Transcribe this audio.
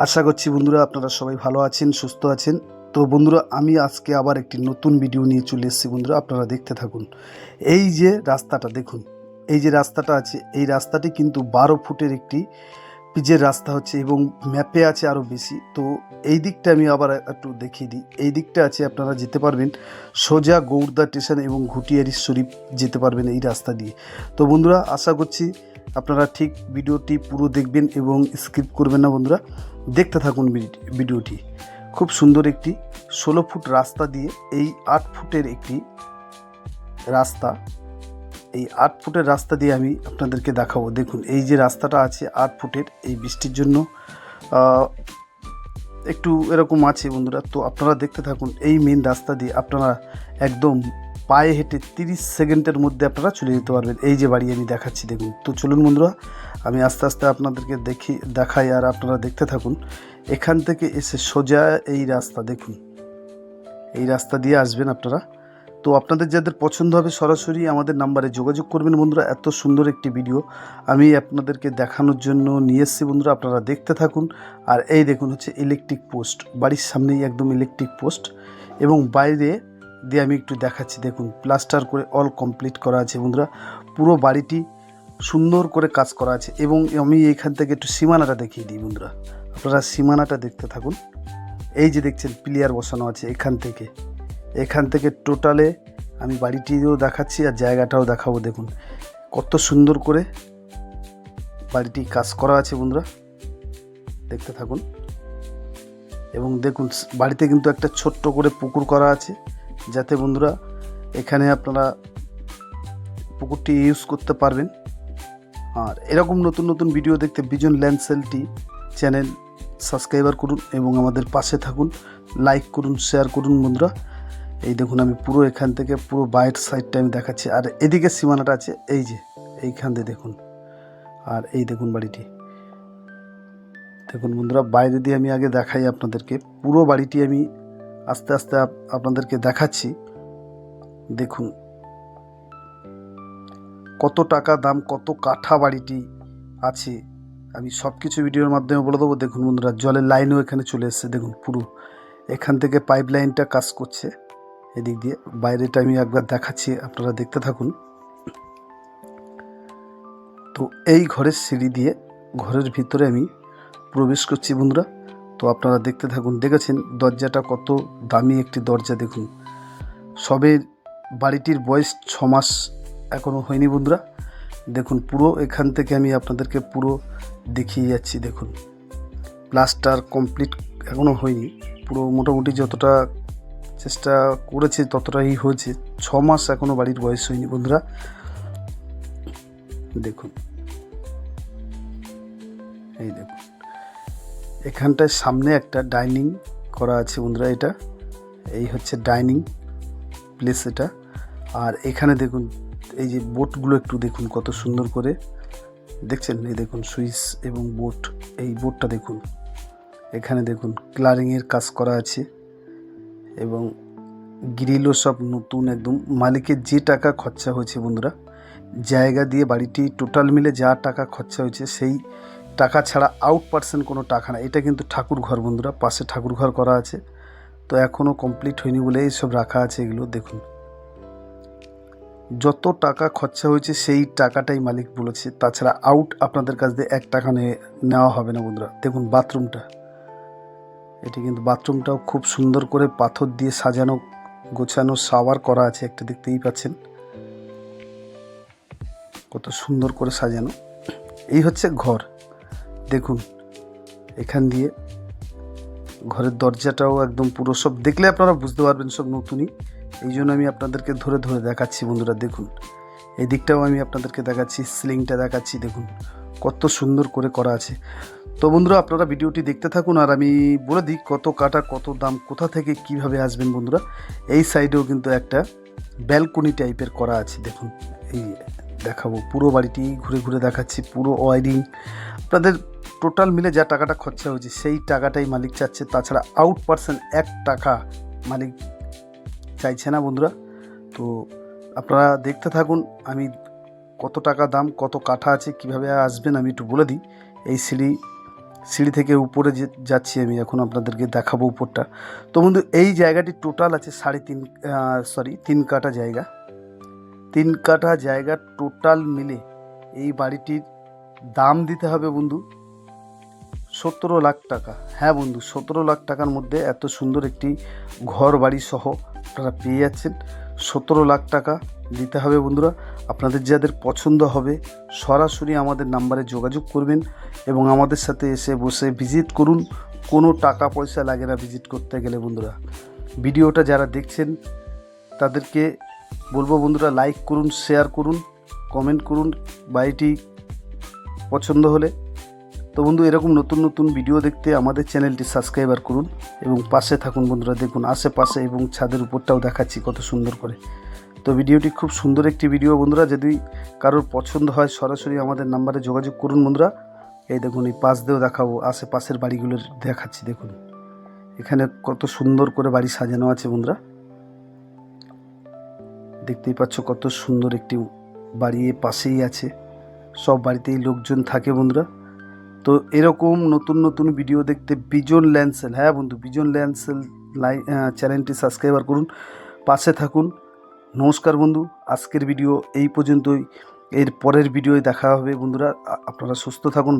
আশা করছি বন্ধুরা আপনারা সবাই ভালো আছেন, সুস্থ আছেন। তো বন্ধুরা আমি আজকে আবার একটি নতুন ভিডিও নিয়ে চলে এসেছি। বন্ধুরা আপনারা দেখতে থাকুন। এই যে রাস্তাটা দেখুন, এই যে রাস্তাটা আছে, এই রাস্তাটি কিন্তু 12 ফুটের একটি পিচের রাস্তা হচ্ছে এবং ম্যাপে আছে আরও বেশি। তো এই দিকটা আমি আবার একটু দেখিয়ে দিই। এই দিকটা আছে, আপনারা যেতে পারবেন সোজা গৌড়দা স্টেশন এবং ঘুটিয়ারি শরীফ যেতে পারবেন এই রাস্তা দিয়ে। তো বন্ধুরা আশা করছি আপনারা ঠিক ভিডিওটি পুরো দেখবেন এবং স্কিপ করবেন না। বন্ধুরা দেখতে থাকুন ভিডিওটি। খুব সুন্দর একটি 16 ফুট রাস্তা দিয়ে এই 8 ফুটের একটি রাস্তা, এই 8 ফুটের রাস্তা দিয়ে আমি আপনাদেরকে দেখাবো। দেখুন এই যে রাস্তাটা আছে 8 ফুটের, এই বৃষ্টির জন্য একটু এরকম আছে বন্ধুরা। তো আপনারা দেখতে থাকুন। এই মেন রাস্তা দিয়ে আপনারা একদম পায়ে হেঁটে 30 সেকেন্ডের মধ্যে আপনারা চলে যেতে পারবেন। এই যে বাড়ি আমি দেখাচ্ছি দেখুন। তো চলুন বন্ধুরা আমি আস্তে আস্তে আপনাদেরকে দেখাই আর আপনারা দেখতে থাকুন। এখান থেকে এসে সোজা এই রাস্তা দেখুন, এই রাস্তা দিয়ে আসবেন আপনারা। তো আপনাদের যাদের পছন্দ হবে সরাসরি আমাদের নাম্বারে যোগাযোগ করবেন বন্ধুরা। এত সুন্দর একটি ভিডিও আমি আপনাদেরকে দেখানোর জন্য নিয়ে এসেছি বন্ধুরা, আপনারা দেখতে থাকুন। আর এই দেখুন হচ্ছে ইলেকট্রিক পোস্ট, বাড়ির সামনেই একদম ইলেকট্রিক পোস্ট এবং বাইরে দিয়ে আমি একটু দেখাচ্ছি। দেখুন প্লাস্টার করে অল কমপ্লিট করা আছে বন্ধুরা, পুরো বাড়িটি সুন্দর করে কাজ করা আছে। এবং আমি এইখান থেকে একটু সীমানাটা দেখিয়ে দিই বন্ধুরা, আপনারা সীমানাটা দেখতে থাকুন। এই যে দেখছেন প্লিয়ার বসানো আছে, এখান থেকে টোটালে আমি বাড়িটিও দেখাচ্ছি আর জায়গাটাও দেখাবো। দেখুন কত সুন্দর করে বাড়িটি কাজ করা আছে বন্ধুরা, দেখতে থাকুন। এবং দেখুন বাড়িতে কিন্তু একটা ছোট্ট করে পুকুর করা আছে, যাতে বন্ধুরা এখানে আপনারা পুকুরটি ইউজ করতে পারবেন। আর এরকম নতুন নতুন ভিডিও দেখতে বিজন ল্যান্ডসেলটি চ্যানেল সাবস্ক্রাইবার করুন এবং আমাদের পাশে থাকুন, লাইক করুন, শেয়ার করুন বন্ধুরা। এই দেখুন আমি পুরো এখান থেকে পুরো বাইরের সাইডটা আমি দেখাচ্ছি। আর এদিকে সীমানাটা আছে, এই যে এইখান দিয়ে দেখুন। আর এই দেখুন বাড়িটি দেখুন বন্ধুরা, বাইরে দিয়ে আমি আগে দেখাই আপনাদেরকে। পুরো বাড়িটি আমি আস্তে আস্তে আপনাদেরকে দেখাচ্ছি। দেখুন কত টাকা দাম, কত কাঠা বাড়িটি আছে, আমি সব কিছু ভিডিওর মাধ্যমে বলে দেবো। দেখুন বন্ধুরা জলের লাইনও এখানে চলে এসেছে, দেখুন পুরো এখান থেকে পাইপ লাইনটা কাজ করছে এদিক দিয়ে। বাইরেটা আমি একবার দেখাচ্ছি, আপনারা দেখতে থাকুন। তো এই ঘরের সিঁড়ি দিয়ে ঘরের ভিতরে আমি প্রবেশ করছি বন্ধুরা। তো আপনারা দেখতে থাকুন। দেখেছেন দরজাটা কত দামি একটি দরজা, দেখুন সবে বাড়িটির বয়স 6 মাস এখনও হয়নি বন্ধুরা। দেখুন পুরো এখান থেকে আমি আপনাদেরকে পুরো দেখিয়ে যাচ্ছি। দেখুন প্লাস্টার কমপ্লিট এখনও হয়নি, পুরো মোটামুটি যতটা চেষ্টা করেছে ততটাই হয়েছে। 6 মাস এখনও বাড়ির বয়স হয়নি বন্ধুরা। দেখুন এই দেখুন এখানটায় সামনে একটা ডাইনিং করা আছে বন্ধুরা, এটা এই হচ্ছে ডাইনিং প্লেস এটা। আর এখানে দেখুন এই যে বোটগুলো একটু দেখুন কত সুন্দর করে দেখছেন। এই দেখুন সুইচ এবং বোট, এই বোটটা দেখুন। এখানে দেখুন ক্লারিংয়ের কাজ করা আছে এবং গ্রিলও সব নতুন একদম। মালিকের যে টাকা খরচা হয়েছে বন্ধুরা, জায়গা দিয়ে বাড়িটি টোটাল মিলে যা টাকা খরচা হয়েছে সেই টাকা ছাড়া আউট পার্সেন্ট কোনো টাকা না। এটা কিন্তু ঠাকুর ঘর বন্ধুরা, পাশে ঠাকুর ঘর করা আছে। তো এখনও কমপ্লিট হয়নি বলে এইসব রাখা আছে এগুলো। দেখুন যত টাকা খরচা হয়েছে সেই টাকাটাই মালিক বলেছে, তাছাড়া আউট আপনাদের কাছ দিয়ে 1 টাকা নেওয়া হবে না বন্ধুরা। দেখুন বাথরুমটা, এটি কিন্তু বাথরুমটাও খুব সুন্দর করে পাথর দিয়ে সাজানো গোছানো, শাওয়ার করা আছে একটা, দেখতেই পাচ্ছেন কত সুন্দর করে সাজানো। এই হচ্ছে ঘর, দেখুন এখান দিয়ে ঘরের দরজাটাও একদম পুরো সব দেখলে আপনারা বুঝতে পারবেন সব নতুনই। এই জন্য আমি আপনাদেরকে ধরে ধরে দেখাচ্ছি বন্ধুরা। দেখুন এই দিকটাও আমি আপনাদেরকে দেখাচ্ছি, সিলিংটা দেখাচ্ছি, দেখুন কত সুন্দর করে করা আছে। তো বন্ধুরা আপনারা ভিডিওটি দেখতে থাকুন আর আমি বলে দিই কত কাটা, কত দাম, কোথা থেকে কিভাবে আসবেন বন্ধুরা। এই সাইডেও কিন্তু একটা ব্যালকনি টাইপের করা আছে, দেখুন এই দেখাবো পুরো বাড়িটি ঘুরে ঘুরে দেখাচ্ছি। পুরো ওয়ারিং আপনাদের টোটাল মিলে যা টাকাটা খরচা হয়েছে সেই টাকাটাই মালিক চাচ্ছে, তাছাড়া আউট পার্সেন্ট 1 টাকা মালিক চাইছে না বন্ধুরা। তো আপনারা দেখতে থাকুন। আমি কত টাকা দাম, কত কাঠা আছে, কিভাবে আসবেন আমি একটু বলে দিই। এই সিঁড়ি থেকে উপরে যাচ্ছি আমি, এখন আপনাদেরকে দেখাবো উপরটা। তো বন্ধু এই জায়গাটি টোটাল আছে 3 কাঠা জায়গা। 3 কাঠা জায়গা টোটাল মিলে এই বাড়িটির দাম দিতে হবে বন্ধু 17 লাখ টাকা। হ্যাঁ বন্ধু, 17 লাখ টাকার মধ্যে এত সুন্দর একটি ঘর বাড়ি সহ আপনারা পেয়ে যাচ্ছেন। 17 লাখ টাকা দিতে হবে বন্ধুরা। আপনাদের যাদের পছন্দ হবে সরাসরি আমাদের নাম্বারে যোগাযোগ করবেন এবং আমাদের সাথে এসে বসে ভিজিট করুন। কোনো টাকা পয়সা লাগে না ভিজিট করতে গেলে বন্ধুরা। ভিডিওটা যারা দেখছেন তাদেরকে বলবো বন্ধুরা, লাইক করুন, শেয়ার করুন, কমেন্ট করুন বাড়িটি পছন্দ হলে। তো বন্ধু এরকম নতুন নতুন ভিডিও দেখতে আমাদের চ্যানেলটি সাবস্ক্রাইবার করুন এবং পাশে থাকুন বন্ধুরা। দেখুন আশেপাশে এবং ছাদের উপরটাও দেখাচ্ছি কত সুন্দর করে। তো ভিডিওটি খুব সুন্দর একটি ভিডিও বন্ধুরা। যদি কারোর পছন্দ হয় সরাসরি আমাদের নাম্বারে যোগাযোগ করুন বন্ধুরা। এই দেখুন এই পাশ দিয়েও দেখাবো, আশেপাশের বাড়িগুলোর দেখাচ্ছি। দেখুন এখানে কত সুন্দর করে বাড়ি সাজানো আছে বন্ধুরা, দেখতেই পাচ্ছ কত সুন্দর একটি বাড়ি পাশেই আছে। সব বাড়িতেই লোকজন থাকে বন্ধুরা। তো এরকম নতুন নতুন ভিডিও দেখতে বিজন ল্যান্ড সেল, হ্যাঁ বন্ধু বিজন ল্যান্ড সেল চ্যানেলটি সাবস্ক্রাইবার করুন, পাশে থাকুন। নমস্কার বন্ধু, আজকের ভিডিও এই পর্যন্তই। এর পরের ভিডিওয় দেখা হবে বন্ধুরা। আপনারা সুস্থ থাকুন।